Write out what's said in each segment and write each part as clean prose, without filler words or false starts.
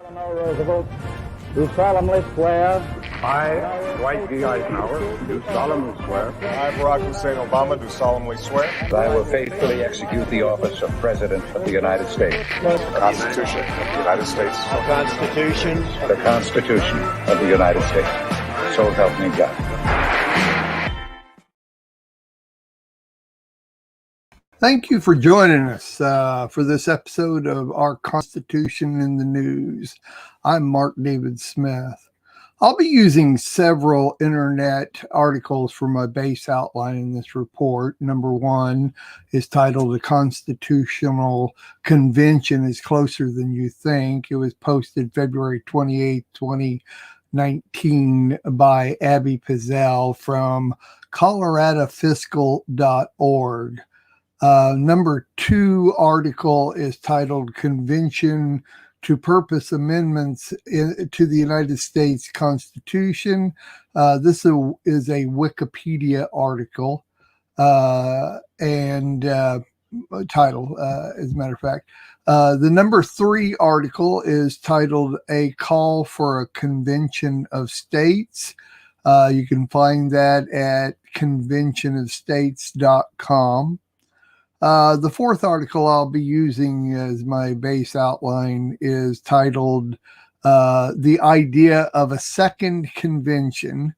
Eleanor Roosevelt, do solemnly swear. I, Dwight D. Eisenhower, do solemnly swear. I, Barack Hussein Obama, do solemnly swear. That I will faithfully execute the office of President of the United States. The Constitution of the United States. The Constitution. The Constitution of the United States. So help me God. Thank you for joining us for this episode of Our Constitution in the News. I'm Mark David Smith. I'll be using several internet articles for my base outline in this report. Number one is titled "The Constitutional Convention is Closer Than You Think." It was posted February 28, 2019 by Abby Pizzell from coloradofiscal.org. Number two article is titled "Convention to Purpose Amendments to the United States Constitution." This is a Wikipedia article and title, as a matter of fact. The number three article is titled "A Call for a Convention of States." You can find that at conventionofstates.com. The fourth article I'll be using as my base outline is titled "The Idea of a Second Convention,"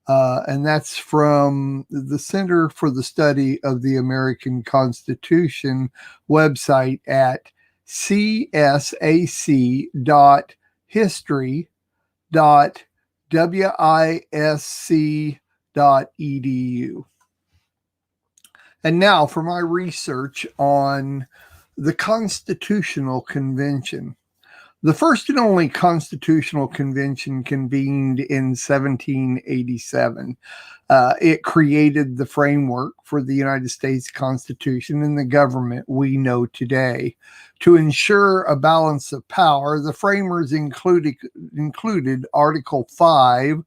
and that's from the Center for the Study of the American Constitution website at csac.history.wisc.edu. And now for my research on the Constitutional Convention. The first and only Constitutional Convention convened in 1787. It created the framework for the United States Constitution and the government we know today. To ensure a balance of power, the framers included Article 5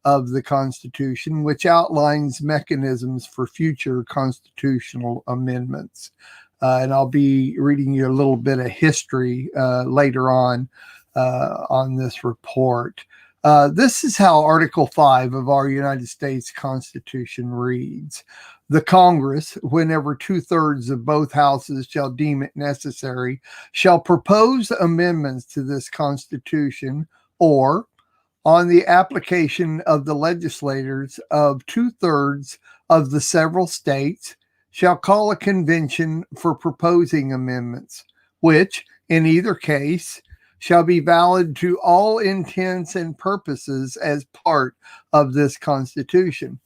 of the Constitution, which outlines mechanisms for future constitutional amendments. And I'll be reading you a little bit of history later on this report. This is how Article 5 of our United States Constitution reads. The Congress, whenever 2/3 of both houses shall deem it necessary, shall propose amendments to this Constitution, or on the application of the legislators of 2/3 of the several states, shall call a convention for proposing amendments, which, in either case, shall be valid to all intents and purposes as part of this Constitution,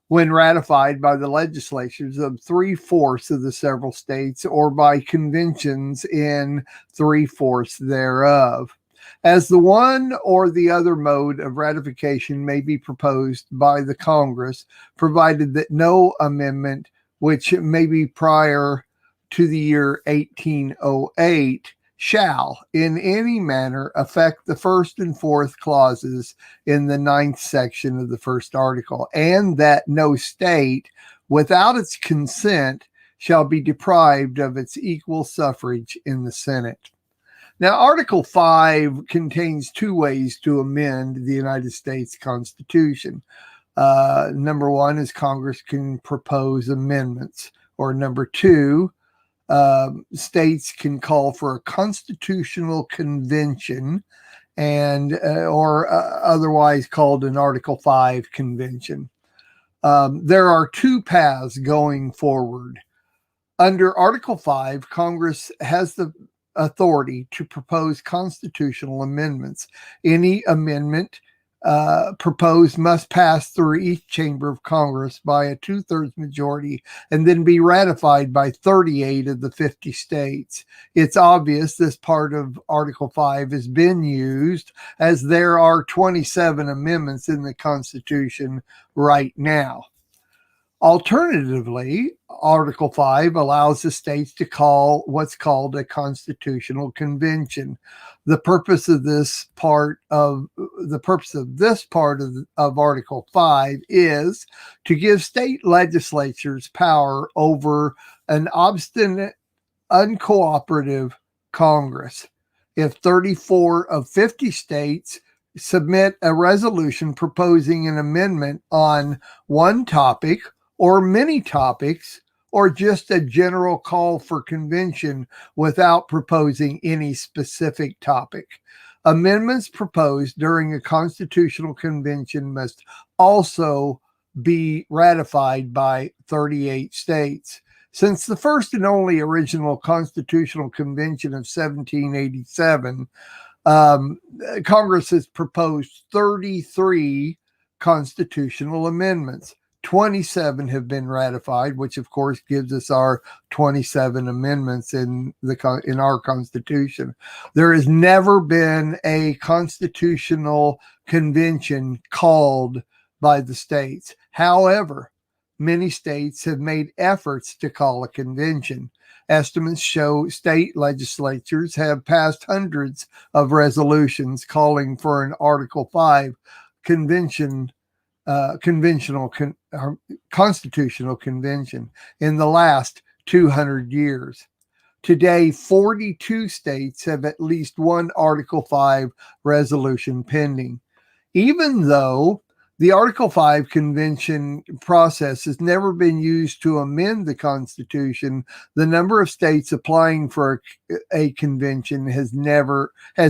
when ratified by the legislatures of 3/4 of the several states, or by conventions in 3/4 thereof, as the one or the other mode of ratification may be proposed by the Congress, provided that no amendment which may be prior to the year 1808 shall in any manner affect the first and fourth clauses in the 9th section of the first article, and that no state, without its consent, shall be deprived of its equal suffrage in the Senate. Now, Article 5 contains two ways to amend the United States Constitution. Number one is Congress can propose amendments, or number two, states can call for a constitutional convention, and or otherwise called an Article 5 convention. There are two paths going forward. Under Article 5, Congress has the authority to propose constitutional amendments. Any amendment proposed must pass through each chamber of Congress by a 2/3 majority and then be ratified by 38 of the 50 states. It's obvious this part of Article 5 has been used, as there are 27 amendments in the Constitution right now. Alternatively, Article 5 allows the states to call what's called a constitutional convention. The purpose of this part of Article 5 is to give state legislatures power over an obstinate, uncooperative Congress. if 34 of 50 states submit a resolution proposing an amendment on one topic or many topics, or just a general call for convention without proposing any specific topic. Amendments proposed during a constitutional convention must also be ratified by 38 states. Since the first and only original Constitutional Convention of 1787, Congress has proposed 33 constitutional amendments. 27 have been ratified, which of course gives us our 27 amendments in our Constitution. There has never been a constitutional convention called by the states. However, many states have made efforts to call a convention. Estimates show state legislatures have passed hundreds of resolutions calling for an Article 5 constitutional convention in the last 200 years. Today, 42 states have at least one Article 5 resolution pending. Even though the Article 5 convention process has never been used to amend the Constitution, the number of states applying for a convention has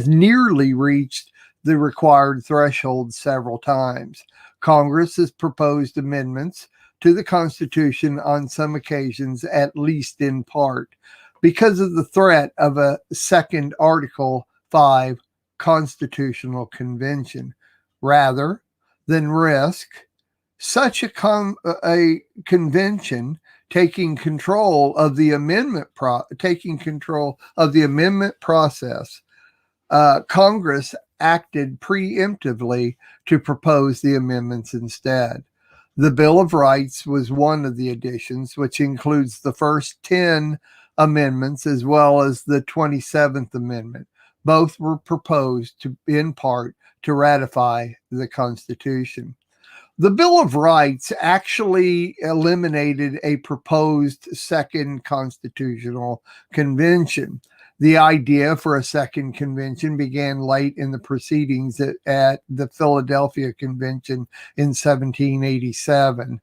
nearly reached the required threshold several times. Congress has proposed amendments to the Constitution on some occasions, at least in part, because of the threat of a second Article 5 constitutional convention. Rather than risk such a convention taking control of the amendment process, Congress acted preemptively to propose the amendments instead. The Bill of Rights was one of the additions, which includes the first 10 amendments as well as the 27th Amendment. Both were proposed in part to ratify the Constitution. The Bill of Rights actually eliminated a proposed second constitutional convention. The idea for a second convention began late in the proceedings at the Philadelphia Convention in 1787.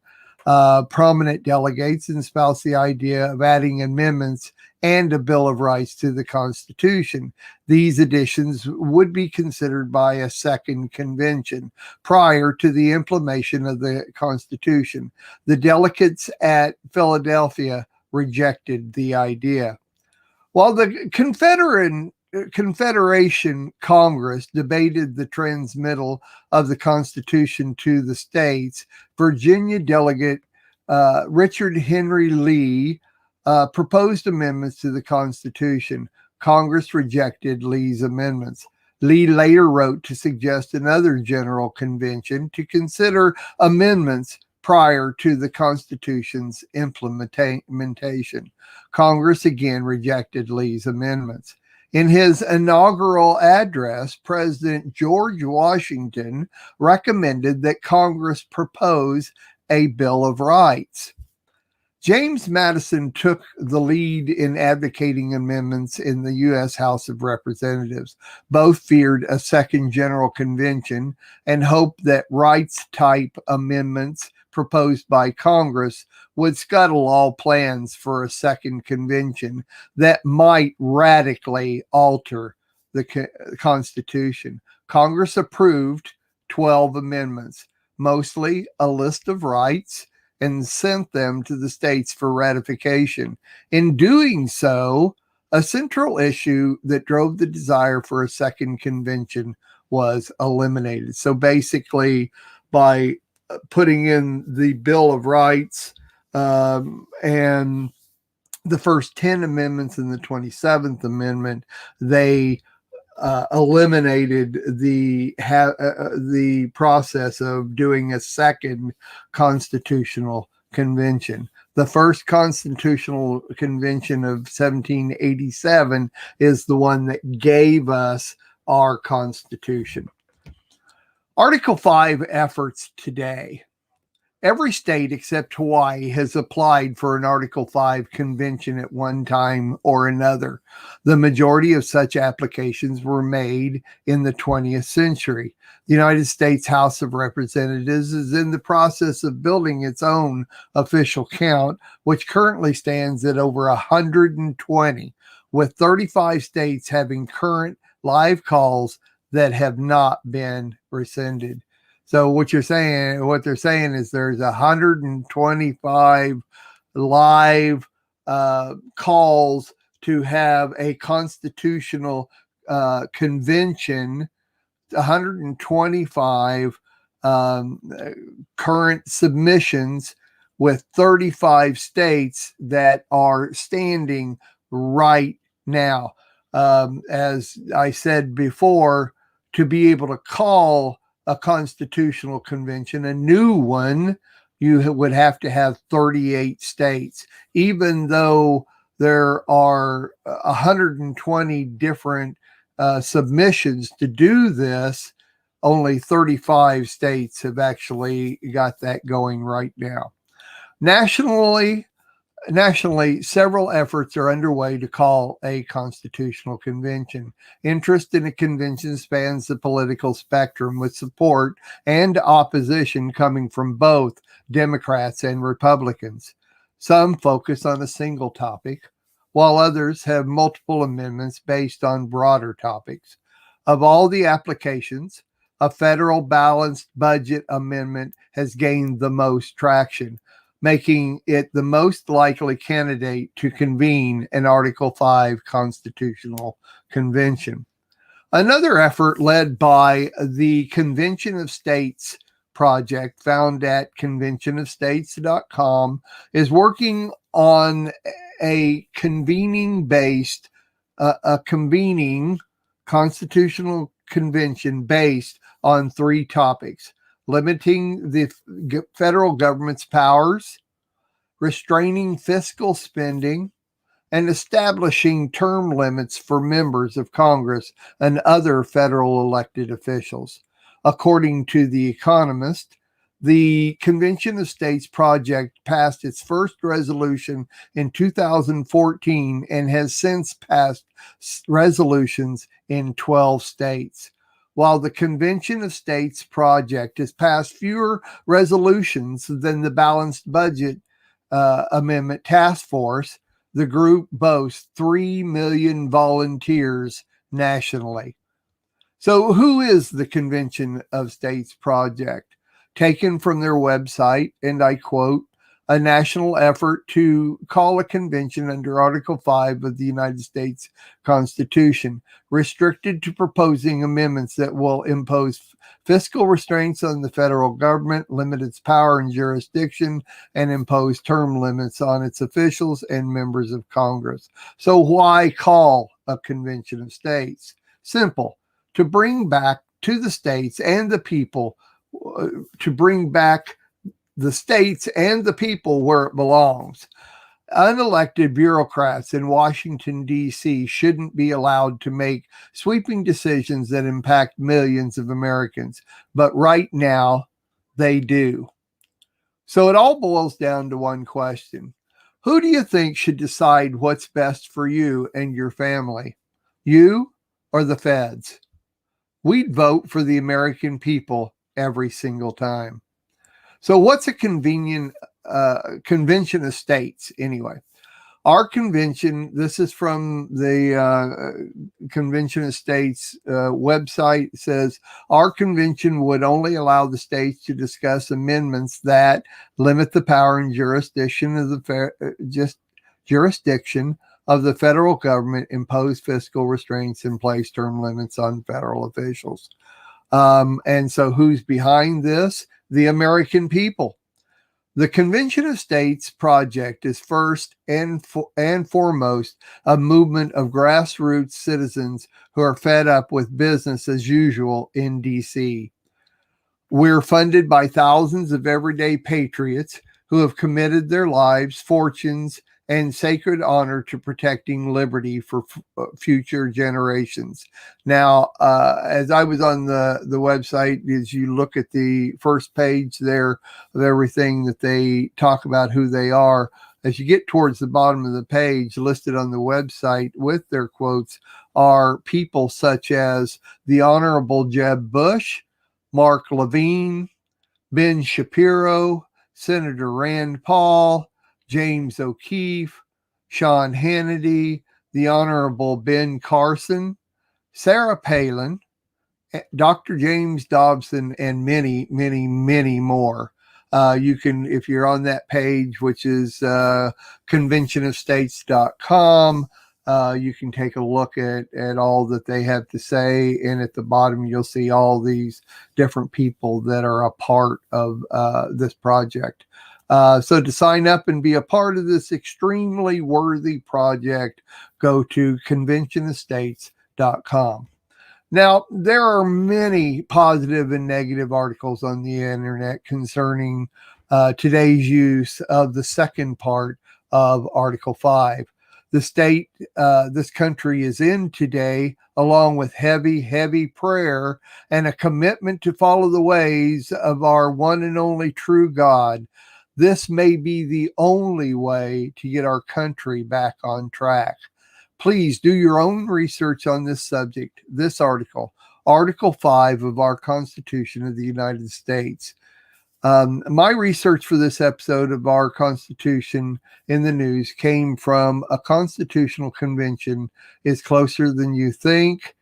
Prominent delegates espoused the idea of adding amendments and a Bill of Rights to the Constitution. These additions would be considered by a second convention prior to the implementation of the Constitution. The delegates at Philadelphia rejected the idea. While the Confederation Congress debated the transmittal of the Constitution to the states, Virginia delegate Richard Henry Lee proposed amendments to the Constitution. Congress rejected Lee's amendments. Lee later wrote to suggest another general convention to consider amendments prior to the Constitution's implementation. Congress again rejected Lee's amendments. In his inaugural address, President George Washington recommended that Congress propose a Bill of Rights. James Madison took the lead in advocating amendments in the U.S. House of Representatives. Both feared a second general convention and hoped that rights-type amendments proposed by Congress would scuttle all plans for a second convention that might radically alter the Constitution. Congress approved 12 amendments, mostly a list of rights, and sent them to the states for ratification. In doing so, a central issue that drove the desire for a second convention was eliminated. So basically, by putting in the Bill of Rights and the first 10 amendments and the 27th Amendment, they eliminated the process of doing a second constitutional convention. The first constitutional convention of 1787 is the one that gave us our Constitution. Article 5 efforts today. Every state except Hawaii has applied for an Article 5 convention at one time or another. The majority of such applications were made in the 20th century. The United States House of Representatives is in the process of building its own official count, which currently stands at over 120, with 35 states having current live calls that have not been rescinded. So what they're saying is there's 125 live calls to have a constitutional convention, 125 current submissions with 35 states that are standing right now. As I said before, to be able to call a constitutional convention, a new one, you would have to have 38 states, even though there are 120 different submissions to do this. Only 35 states have actually got that going right now. Nationally, several efforts are underway to call a constitutional convention. Interest in a convention spans the political spectrum, with support and opposition coming from both Democrats and Republicans. Some focus on a single topic, while others have multiple amendments based on broader topics. Of all the applications, a federal balanced budget amendment has gained the most traction, making it the most likely candidate to convene an Article 5 constitutional convention. Another effort led by the Convention of States project, found at conventionofstates.com, is working on a convening constitutional convention based on three topics: limiting the federal government's powers, restraining fiscal spending, and establishing term limits for members of Congress and other federal elected officials. According to The Economist, the Convention of States project passed its first resolution in 2014 and has since passed resolutions in 12 states. While the Convention of States project has passed fewer resolutions than the Balanced Budget Amendment Task Force, the group boasts 3 million volunteers nationally. So who is the Convention of States project? Taken from their website, and I quote, "A national effort to call a convention under Article 5 of the United States Constitution, restricted to proposing amendments that will impose fiscal restraints on the federal government, limit its power and jurisdiction, and impose term limits on its officials and members of Congress." So why call a convention of states? Simple: to bring back to the states and the people, to bring back the states and the people where it belongs. Unelected bureaucrats in Washington, D.C. shouldn't be allowed to make sweeping decisions that impact millions of Americans, but right now they do. So it all boils down to one question: who do you think should decide what's best for you and your family? You or the feds? We'd vote for the American people every single time. So what's a convention of states anyway? Our convention, this is from the Convention of States website, says our convention would only allow the states to discuss amendments that limit the power and jurisdiction of the federal government, impose fiscal restraints, and place term limits on federal officials. And so who's behind this? The American people. The Convention of States project is first and foremost a movement of grassroots citizens who are fed up with business as usual in DC. We're funded by thousands of everyday patriots who have committed their lives, fortunes, and sacred honor to protecting liberty for future generations. Now, as I was on the website, as you look at the first page there of everything that they talk about who they are, as you get towards the bottom of the page, listed on the website with their quotes are people such as the Honorable Jeb Bush, Mark Levine, Ben Shapiro, Senator Rand Paul, James O'Keefe, Sean Hannity, the Honorable Ben Carson, Sarah Palin, Dr. James Dobson, and many, many, many more. You can, if you're on that page, which is conventionofstates.com, you can take a look at all that they have to say. And at the bottom, you'll see all these different people that are a part of this project. So to sign up and be a part of this extremely worthy project, go to conventionofstates.com. Now, there are many positive and negative articles on the internet concerning today's use of the second part of Article 5. The state this country is in today, along with heavy, heavy prayer and a commitment to follow the ways of our one and only true God, this may be the only way to get our country back on track. Please do your own research on this subject, this article, Article 5 of our Constitution of the United States. My research for this episode of our Constitution in the News came from a constitutional convention is closer than you think,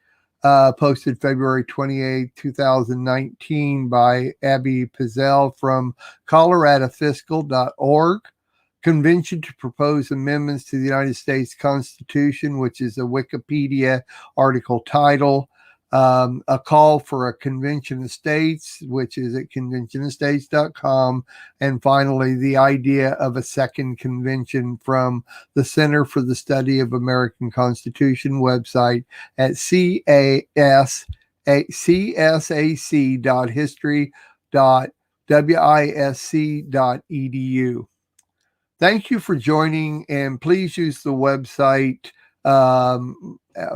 posted February 28, 2019 by Abby Pizzell from coloradofiscal.org. Convention to propose amendments to the United States Constitution, which is a Wikipedia article title. A call for a convention of states, which is at conventionofstates.com. And finally, the idea of a second convention from the Center for the Study of American Constitution website at csac.history.wisc.edu. Thank you for joining, and please use the website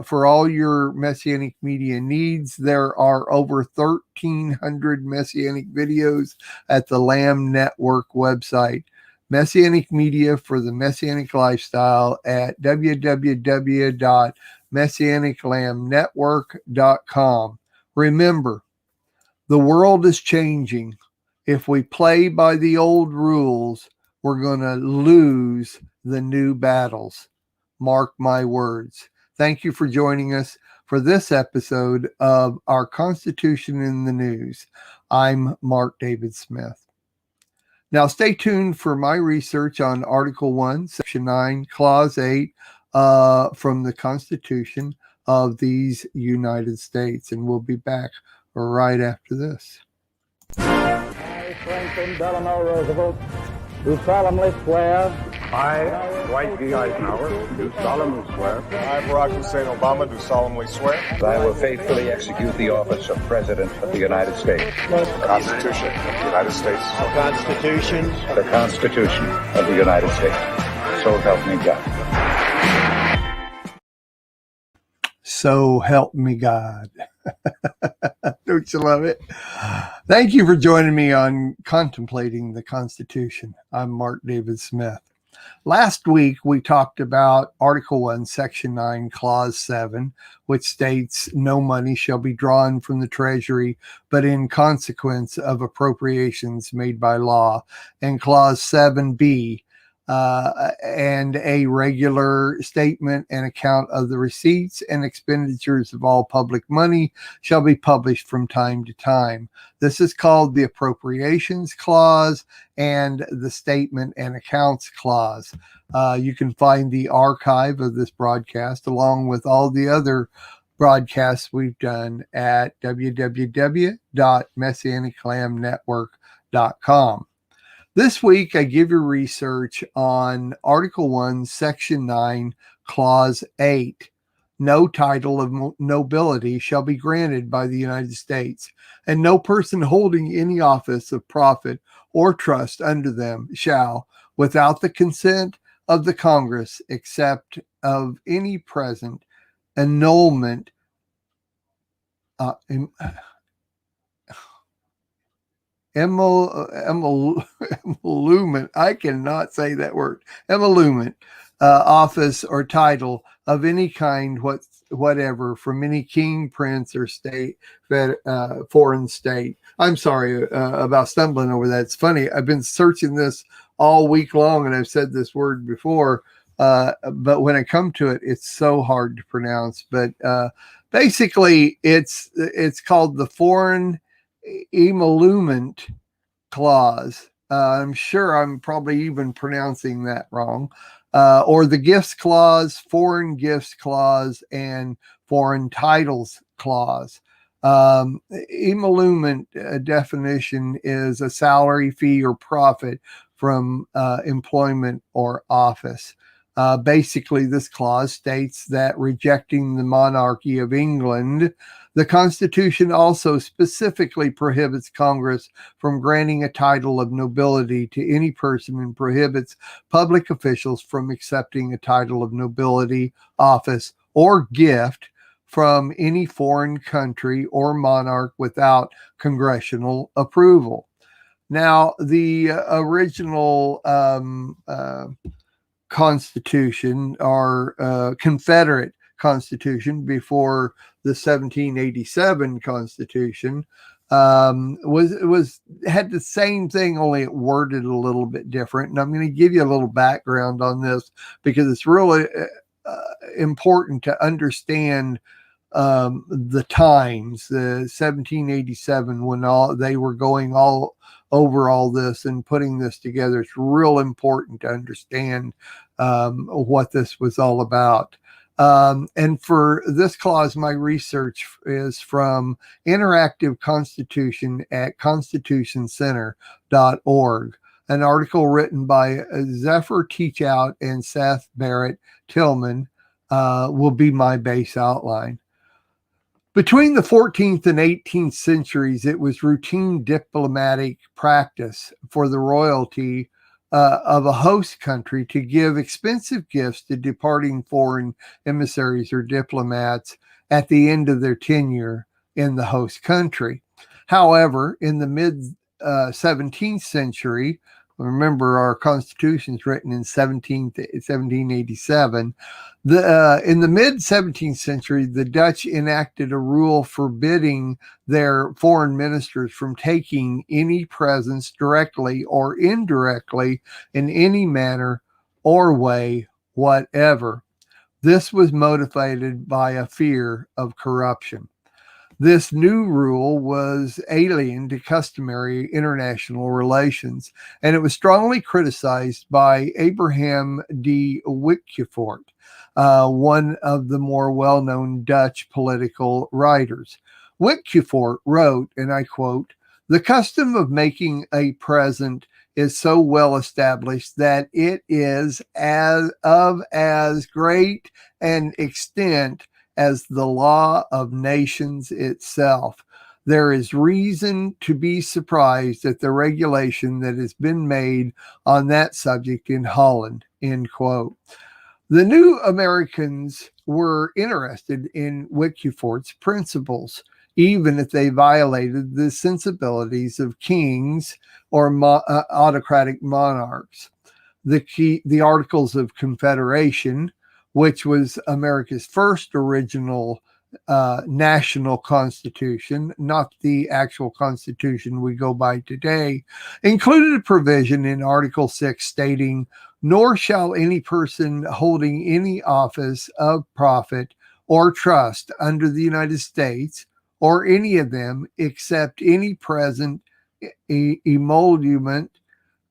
for all your Messianic media needs. There are over 1,300 Messianic videos at the Lamb Network website. Messianic media for the Messianic lifestyle at www.messianiclambnetwork.com. Remember, the world is changing. If we play by the old rules, we're going to lose the new battles. Mark my words. Thank you for joining us for this episode of our Constitution in the News. I'm Mark David Smith. Now stay tuned for my research on Article 1, Section 9, Clause 8 from the Constitution of these United States. And we'll be back right after this. I, Franklin Delano Roosevelt, do solemnly swear. I, Dwight D. Eisenhower, do solemnly swear. I, Barack Hussein Obama, do solemnly swear. That I will faithfully execute the office of President of the United States. The Constitution of the United States. The Constitution of the United States. So help me God. So help me God. Don't you love it? Thank you for joining me on Contemplating the Constitution. I'm Mark David Smith. Last week, we talked about Article 1, Section 9, Clause 7, which states no money shall be drawn from the Treasury, but in consequence of appropriations made by law. And Clause 7b, and a regular statement and account of the receipts and expenditures of all public money shall be published from time to time. This is called the Appropriations Clause and the Statement and Accounts Clause. You can find the archive of this broadcast along with all the other broadcasts we've done at www.messianiclambnetwork.com. This week, I give you research on Article 1, Section 9, Clause 8. No title of nobility shall be granted by the United States, and no person holding any office of profit or trust under them shall, without the consent of the Congress except of any present annulment emolument, I cannot say that word, emolument, office or title of any kind whatever from any king, prince, or foreign state. I'm sorry about stumbling over that. It's funny. I've been searching this all week long, and I've said this word before, but when I come to it, it's so hard to pronounce. But basically, it's called the Foreign Emolument Clause. I'm sure I'm probably even pronouncing that wrong. Or the Gifts Clause, Foreign Gifts Clause, and Foreign Titles Clause. Emolument definition is a salary, fee, or profit from employment or office. Basically, this clause states that rejecting the monarchy of England, the Constitution also specifically prohibits Congress from granting a title of nobility to any person and prohibits public officials from accepting a title of nobility, office, or gift from any foreign country or monarch without congressional approval. Now, the original Constitution, or Confederate Constitution before the 1787 Constitution, had the same thing, only it worded a little bit different. And I'm going to give you a little background on this because it's really important to understand the times, the 1787, when they were going all over all this and putting this together. It's real important to understand what this was all about. And for this clause, my research is from Interactive Constitution at constitutioncenter.org, an article written by Zephyr Teachout and Seth Barrett Tillman will be my base outline. Between the 14th and 18th centuries, it was routine diplomatic practice for the royalty of a host country to give expensive gifts to departing foreign emissaries or diplomats at the end of their tenure in the host country. However, in the mid 17th century, remember our Constitution is written in 1787. In the mid 17th century, the Dutch enacted a rule forbidding their foreign ministers from taking any presents directly or indirectly in any manner or way whatever. This was motivated by a fear of corruption. This new rule was alien to customary international relations, and it was strongly criticized by Abraham de Wickevoort, one of the more well-known Dutch political writers. Wickevoort wrote, and I quote, "The custom of making a present is so well established that it is of as great an extent as the law of nations itself. There is reason to be surprised at the regulation that has been made on that subject in Holland," end quote. The new Americans were interested in Wickevoort's principles, even if they violated the sensibilities of kings or autocratic monarchs. The Articles of Confederation, which was America's first original national constitution, not the actual constitution we go by today, included a provision in Article 6 stating, "Nor shall any person holding any office of profit or trust under the United States, or any of them, accept any present emolument,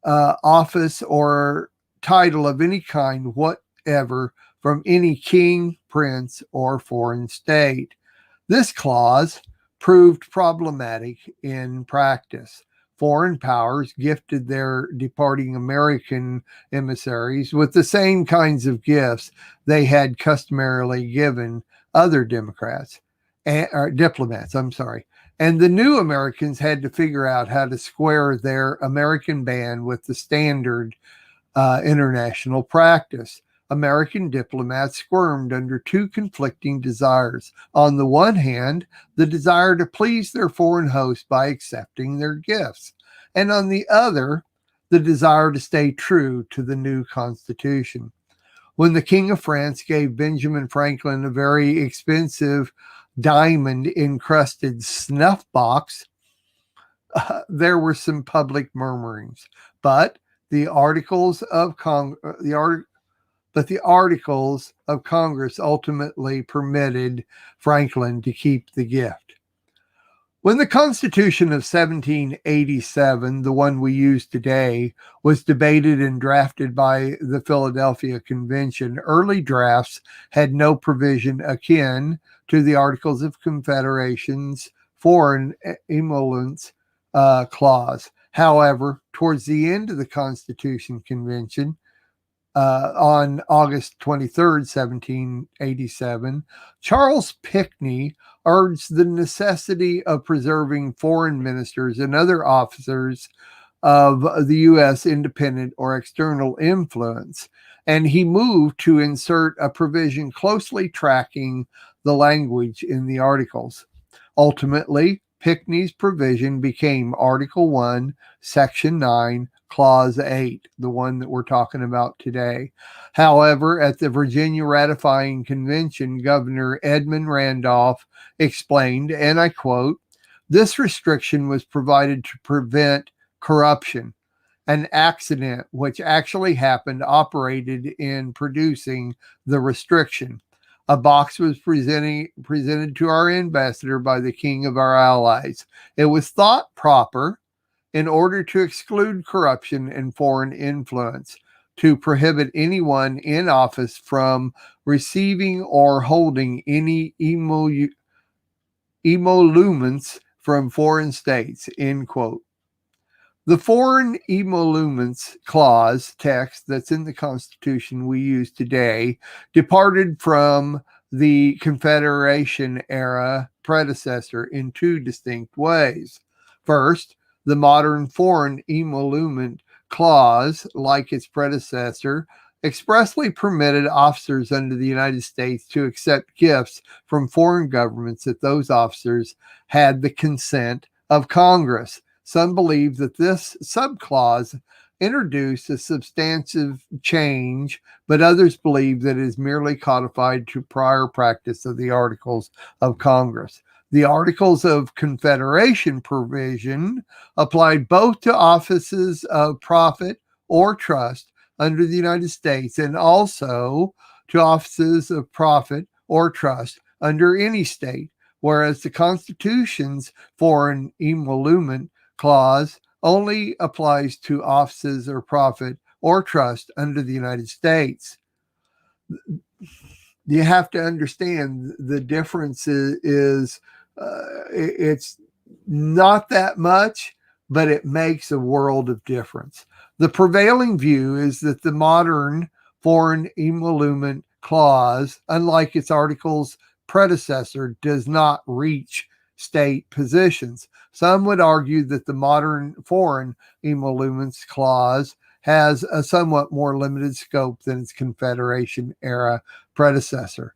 office, or title of any kind whatever from any king, prince, or foreign state." This clause proved problematic in practice. Foreign powers gifted their departing American emissaries with the same kinds of gifts they had customarily given other diplomats. And the new Americans had to figure out how to square their American ban with the standard international practice. American diplomats squirmed under two conflicting desires. On the one hand, the desire to please their foreign hosts by accepting their gifts, and on the other, the desire to stay true to the new Constitution. When the King of France gave Benjamin Franklin a very expensive diamond-encrusted snuff box, there were some public murmurings, but the Articles of Congress ultimately permitted Franklin to keep the gift. When the Constitution of 1787, the one we use today, was debated and drafted by the Philadelphia Convention, early drafts had no provision akin to the Articles of Confederation's foreign emoluments clause. However, towards the end of the Constitution Convention, on August 23rd, 1787, Charles Pinckney urged the necessity of preserving foreign ministers and other officers of the U.S. independent or external influence, and he moved to insert a provision closely tracking the language in the Articles. Ultimately, Pinckney's provision became Article 1, Section 9, Clause 8, the one that we're talking about today. However, at the Virginia Ratifying Convention, Governor Edmund Randolph explained, and I quote, "This restriction was provided to prevent corruption. An accident which actually happened operated in producing the restriction. A box was presented to our ambassador by the king of our allies. It was thought proper, in order to exclude corruption and foreign influence, to prohibit anyone in office from receiving or holding any emoluments from foreign states," end quote. The foreign emoluments clause text that's in the Constitution we use today departed from the Confederation era predecessor in two distinct ways. First, the modern foreign emolument clause, like its predecessor, expressly permitted officers under the United States to accept gifts from foreign governments if those officers had the consent of Congress. Some believe that this subclause introduced a substantive change, but others believe that it is merely codified to prior practice of the Articles of Congress. The Articles of Confederation provision applied both to offices of profit or trust under the United States and also to offices of profit or trust under any state, whereas the Constitution's foreign emolument clause only applies to offices of profit or trust under the United States. You have to understand the difference is it's not that much, but it makes a world of difference. The prevailing view is that the modern foreign emolument clause, unlike its article's predecessor, does not reach state positions. Some would argue that the modern foreign emoluments clause has a somewhat more limited scope than its Confederation era predecessor.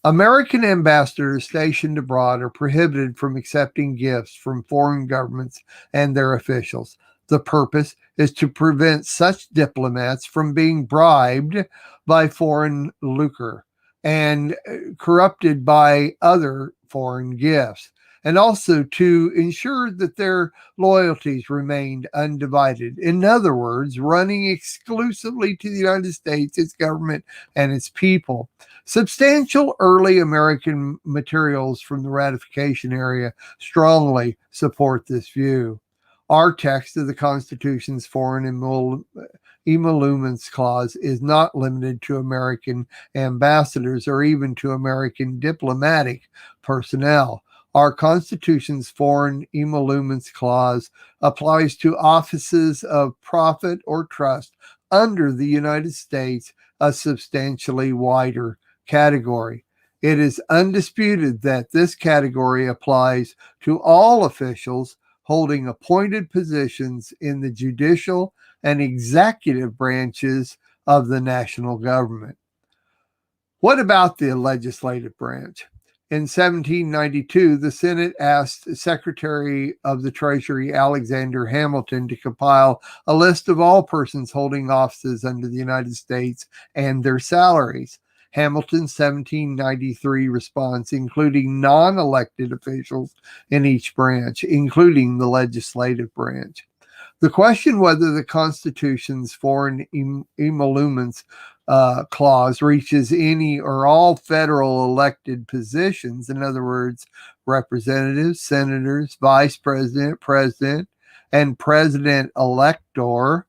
American ambassadors stationed abroad are prohibited from accepting gifts from foreign governments and their officials. The purpose is to prevent such diplomats from being bribed by foreign lucre and corrupted by other foreign gifts, and also to ensure that their loyalties remained undivided. In other words, running exclusively to the United States, its government, and its people. Substantial early American materials from the ratification area strongly support this view. Our text of the Constitution's foreign emoluments clause is not limited to American ambassadors or even to American diplomatic personnel. Our Constitution's foreign emoluments clause applies to offices of profit or trust under the United States, a substantially wider category. It is undisputed that this category applies to all officials holding appointed positions in the judicial and executive branches of the national government. What about the legislative branch? In 1792, the Senate asked Secretary of the Treasury Alexander Hamilton to compile a list of all persons holding offices under the United States and their salaries. Hamilton's 1793 response, including non-elected officials in each branch, including the legislative branch. The question whether the Constitution's foreign emoluments clause reaches any or all federal elected positions, in other words, representatives, senators, vice president, president, and president-elector,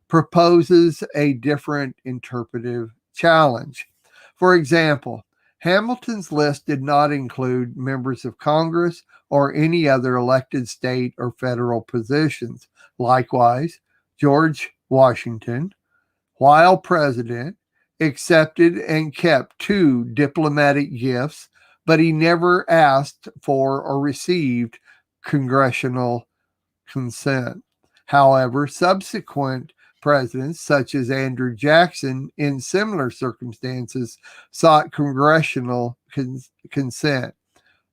proposes a different interpretive challenge. For example, Hamilton's list did not include members of Congress or any other elected state or federal positions. Likewise, George Washington, while president, accepted and kept 2 diplomatic gifts, but he never asked for or received congressional consent. However, subsequent presidents, such as Andrew Jackson, in similar circumstances, sought congressional consent.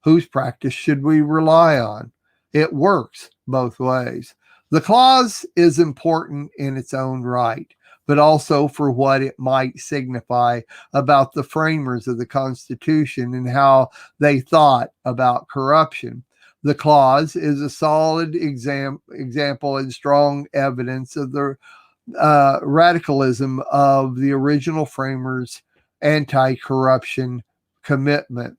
Whose practice should we rely on? It works both ways. The clause is important in its own right, but also for what it might signify about the framers of the Constitution and how they thought about corruption. The clause is a solid example and strong evidence of the radicalism of the original framers' anti-corruption commitment,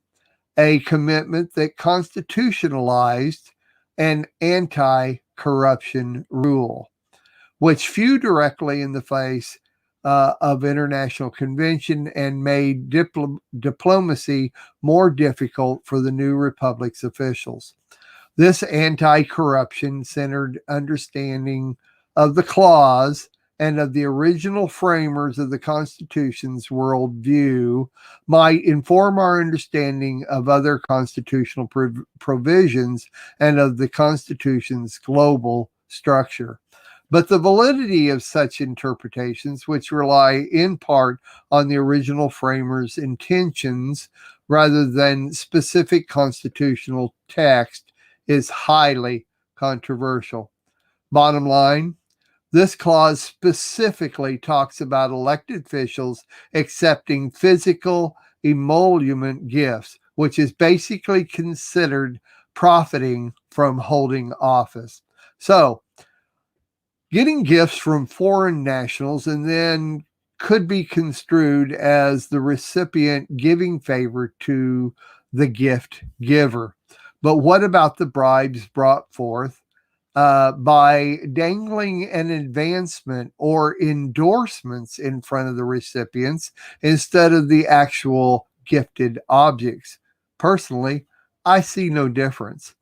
a commitment that constitutionalized an anti-corruption rule, which flew directly in the face of international convention and made diplomacy more difficult for the new republic's officials. This anti-corruption centered understanding of the clause and of the original framers of the Constitution's worldview might inform our understanding of other constitutional provisions and of the Constitution's global structure. But the validity of such interpretations, which rely in part on the original framers' intentions rather than specific constitutional text, is highly controversial. Bottom line, this clause specifically talks about elected officials accepting physical emolument gifts, which is basically considered profiting from holding office. So, getting gifts from foreign nationals and then could be construed as the recipient giving favor to the gift giver. But what about the bribes brought forth by dangling an advancement or endorsements in front of the recipients instead of the actual gifted objects? Personally, I see no difference.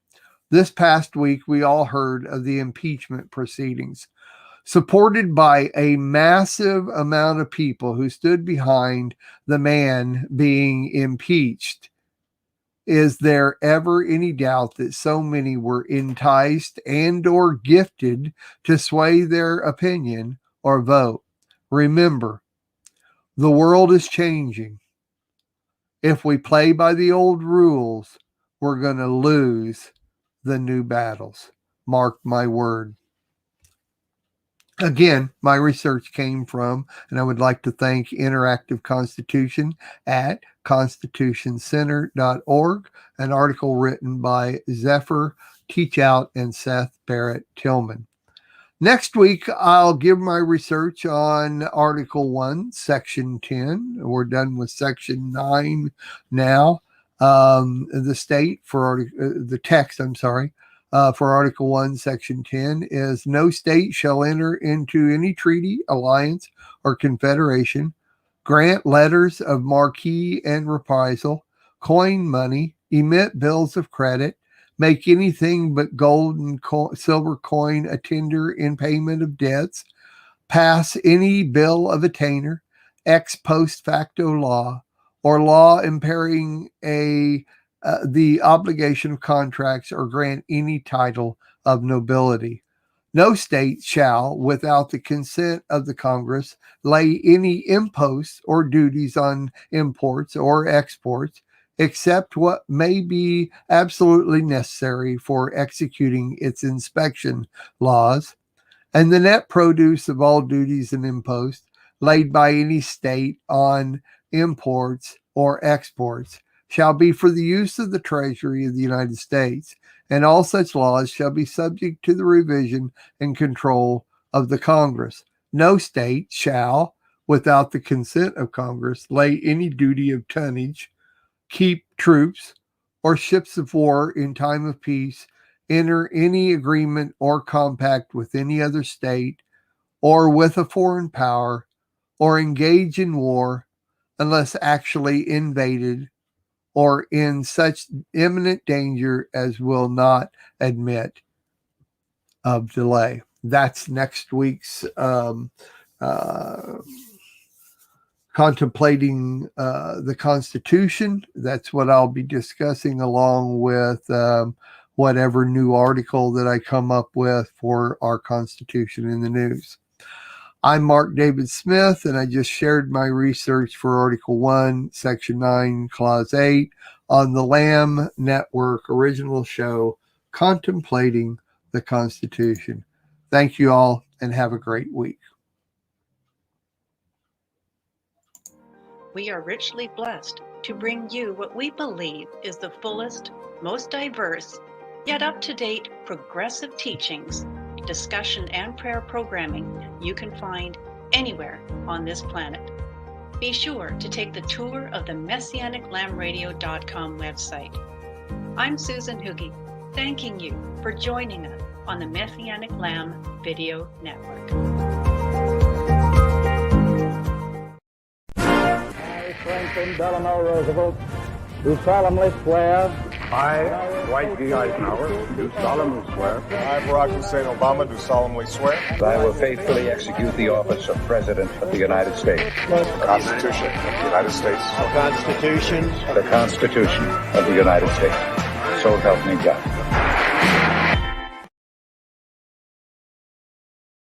This past week, we all heard of the impeachment proceedings, supported by a massive amount of people who stood behind the man being impeached. Is there ever any doubt that so many were enticed and or gifted to sway their opinion or vote? Remember, the world is changing. If we play by the old rules, we're going to lose the new battles. Mark my word. Again, my research came from, and I would like to thank Interactive Constitution at constitutioncenter.org, an article written by Zephyr Teachout and Seth Barrett Tillman. Next week, I'll give my research on Article 1, Section 10. We're done with Section 9 now. The text, for Article 1, Section 10 is no state shall enter into any treaty, alliance, or confederation, grant letters of marque and reprisal, coin money, emit bills of credit, make anything but gold and silver coin a tender in payment of debts, pass any bill of attainder, ex post facto law, or law impairing the obligation of contracts, or grant any title of nobility. No state shall, without the consent of the Congress, lay any imposts or duties on imports or exports, except what may be absolutely necessary for executing its inspection laws, and the net produce of all duties and imposts laid by any state on imports or exports shall be for the use of the Treasury of the United States, and all such laws shall be subject to the revision and control of the Congress. No state shall, without the consent of Congress, lay any duty of tonnage, keep troops or ships of war in time of peace, enter any agreement or compact with any other state or with a foreign power, or engage in war unless actually invaded or in such imminent danger as will not admit of delay. That's next week's Contemplating the Constitution. That's what I'll be discussing along with whatever new article that I come up with for our Constitution in the news. I'm Mark David Smith, and I just shared my research for Article 1, Section 9, Clause 8 on the Lamb Network original show, Contemplating the Constitution. Thank you all, and have a great week. We are richly blessed to bring you what we believe is the fullest, most diverse, yet up-to-date progressive teachings, discussion, and prayer programming you can find anywhere on this planet. Be sure to take the tour of the MessianicLambRadio.com website. I'm Susan Hoogie, thanking you for joining us on the Messianic Lamb Video Network. I, Franklin Delano Roosevelt, do solemnly swear. I, Dwight D. Eisenhower, do solemnly swear. I, Barack Hussein Obama, do solemnly swear. That I will faithfully execute the office of President of the United States. The Constitution of the United States. The Constitution of the United States. So help me God.